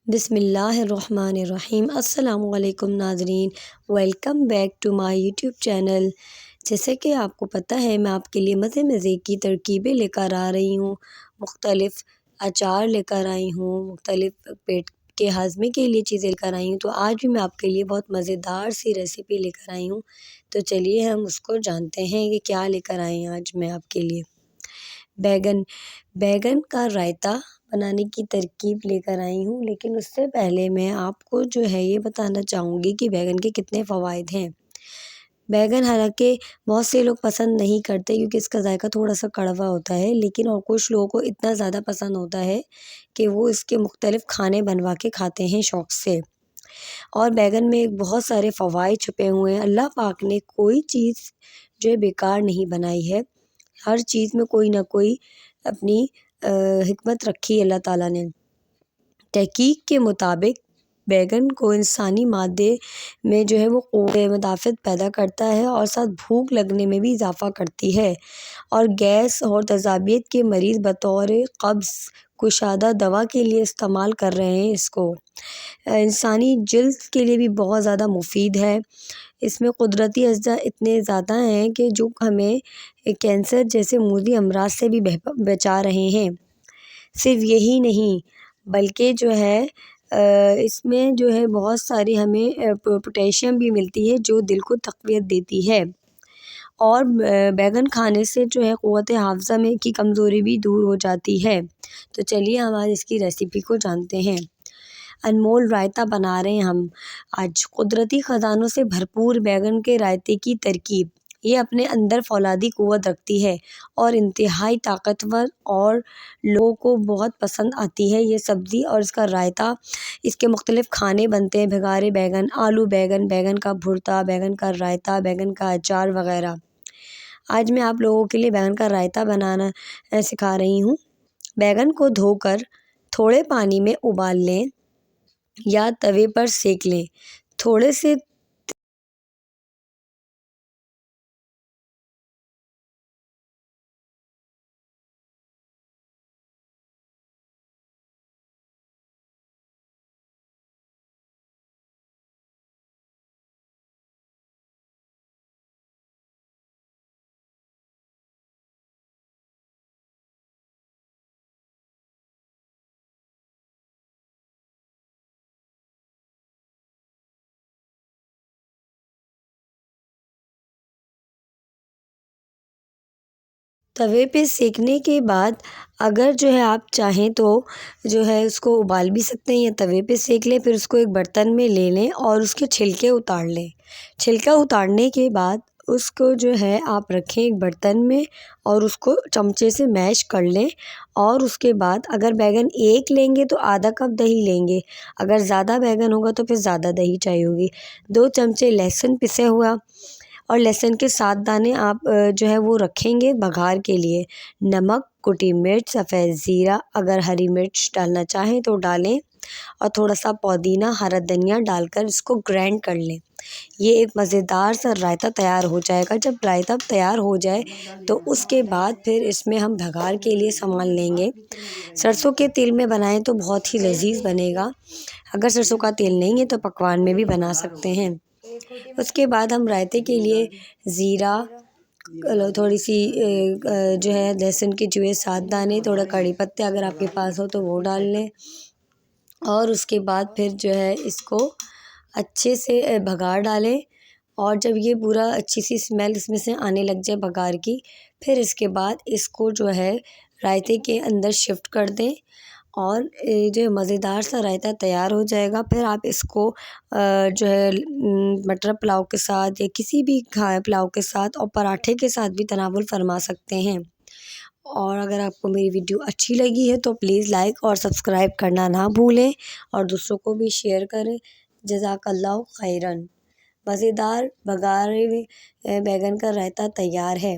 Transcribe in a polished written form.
بسم اللہ الرحمن الرحیم۔ السلام علیکم ناظرین، welcome back to my YouTube channel. جیسے کہ آپ کو پتہ ہے، میں آپ کے لیے مزے کی ترکیبیں لے کر آ رہی ہوں، مختلف اچار لے کر آئی ہوں، مختلف پیٹ کے ہاضمے کے لیے چیزیں لے کر آئی ہوں۔ تو آج بھی میں آپ کے لیے بہت مزیدار سی ریسیپی لے کر آئی ہوں، تو چلیے ہم اس کو جانتے ہیں کہ کیا لے کر آئی ہیں آج میں آپ کے لیے۔ بیگن کا رائتہ بنانے کی ترکیب لے کر آئی ہوں، لیکن اس سے پہلے میں آپ کو جو ہے یہ بتانا چاہوں گی کہ بیگن کے کتنے فوائد ہیں۔ بیگن حالانکہ بہت سے لوگ پسند نہیں کرتے کیونکہ اس کا ذائقہ تھوڑا سا کڑوا ہوتا ہے، لیکن اور کچھ لوگوں کو اتنا زیادہ پسند ہوتا ہے کہ وہ اس کے مختلف کھانے بنوا کے کھاتے ہیں شوق سے۔ اور بیگن میں بہت سارے فوائد چھپے ہوئے ہیں۔ اللہ پاک نے کوئی چیز جو ہے بیکار نہیں بنائی ہے، ہر چیز میں کوئی نہ کوئی اپنی حکمت رکھی اللہ تعالیٰ نے۔ تحقیق کے مطابق بیگن کو انسانی مادے میں جو ہے وہ قوت مدافعت پیدا کرتا ہے اور ساتھ بھوک لگنے میں بھی اضافہ کرتی ہے، اور گیس اور تیزابیت کے مریض بطور قبض کشادہ دوا کے لیے استعمال کر رہے ہیں اس کو۔ انسانی جلد کے لیے بھی بہت زیادہ مفید ہے۔ اس میں قدرتی اجزاء اتنے زیادہ ہیں کہ جو ہمیں کینسر جیسے موذی امراض سے بھی بچا رہے ہیں۔ صرف یہی نہیں بلکہ جو ہے اس میں جو ہے بہت ساری ہمیں پوٹیشیم بھی ملتی ہے جو دل کو تقویت دیتی ہے، اور بیگن کھانے سے جو ہے قوت حافظہ میں کی کمزوری بھی دور ہو جاتی ہے۔ تو چلیے ہم آج اس کی ریسیپی کو جانتے ہیں۔ انمول رائتہ بنا رہے ہیں ہم آج۔ قدرتی خزانوں سے بھرپور بیگن کے رائتے کی ترکیب، یہ اپنے اندر فولادی قوت رکھتی ہے اور انتہائی طاقتور، اور لوگوں کو بہت پسند آتی ہے یہ سبزی اور اس کا رائتہ۔ اس کے مختلف کھانے بنتے ہیں: بھگارے بیگن، آلو بیگن، بیگن کا بھرتا، بیگن کا رائتہ، بیگن کا اچار وغیرہ۔ آج میں آپ لوگوں کے لیے بیگن کا رائتہ بنانا سکھا رہی ہوں۔ بیگن کو دھو کر تھوڑے پانی میں ابال لیں یا توے پر سینک لیں۔ تھوڑے سے توے پہ سینکنے کے بعد اگر جو ہے آپ چاہیں تو جو ہے اس کو ابال بھی سکتے ہیں یا توے پہ سینک لیں، پھر اس کو ایک برتن میں لے لیں اور اس کے چھلکے اتار لیں۔ چھلکا اتارنے کے بعد اس کو جو ہے آپ رکھیں ایک برتن میں اور اس کو چمچے سے میش کر لیں، اور اس کے بعد اگر بیگن ایک لیں گے تو آدھا کپ دہی لیں گے، اگر زیادہ بیگن ہوگا تو پھر زیادہ دہی چاہیے ہوگی۔ 2 چمچے لہسن پسے ہوا، اور لہسن کے 7 دانے آپ جو ہے وہ رکھیں گے بگھار کے لیے۔ نمک، کٹی مرچ، سفید زیرہ، اگر ہری مرچ ڈالنا چاہیں تو ڈالیں، اور تھوڑا سا پودینہ، ہرا دھنیا ڈال کر اس کو گرائنڈ کر لیں۔ یہ ایک مزیدار سا رائتہ تیار ہو جائے گا۔ جب رائتہ تیار ہو جائے تو اس کے بعد پھر اس میں ہم بھگار کے لیے سامان لیں گے۔ سرسوں کے تیل میں بنائیں تو بہت ہی لذیذ بنے گا، اگر سرسوں کا تیل نہیں ہے تو پکوان میں بھی بنا سکتے ہیں۔ اس کے بعد ہم رائتے کے لیے زیرہ، تھوڑی سی جو ہے لہسن کے چوئے 7 دانے، تھوڑا کڑی پتے اگر آپ کے پاس ہو تو وہ ڈال لیں، اور اس کے بعد پھر جو ہے اس کو اچھے سے بھگار ڈالیں، اور جب یہ پورا اچھی سی اسمیل اس میں سے آنے لگ جائے بھگار کی، پھر اس کے بعد اس کو جو ہے رائتے کے اندر شفٹ کر دیں، اور جو مزیدار سا رائتہ تیار ہو جائے گا۔ پھر آپ اس کو جو ہے مٹر پلاؤ کے ساتھ یا کسی بھی پلاؤ کے ساتھ اور پراٹھے کے ساتھ بھی تناول فرما سکتے ہیں۔ اور اگر آپ کو میری ویڈیو اچھی لگی ہے تو پلیز لائک اور سبسکرائب کرنا نہ بھولیں، اور دوسروں کو بھی شیئر کریں۔ جزاک اللہ خیراً۔ مزیدار بھگارے ہوئے بیگن کا رائتہ تیار ہے۔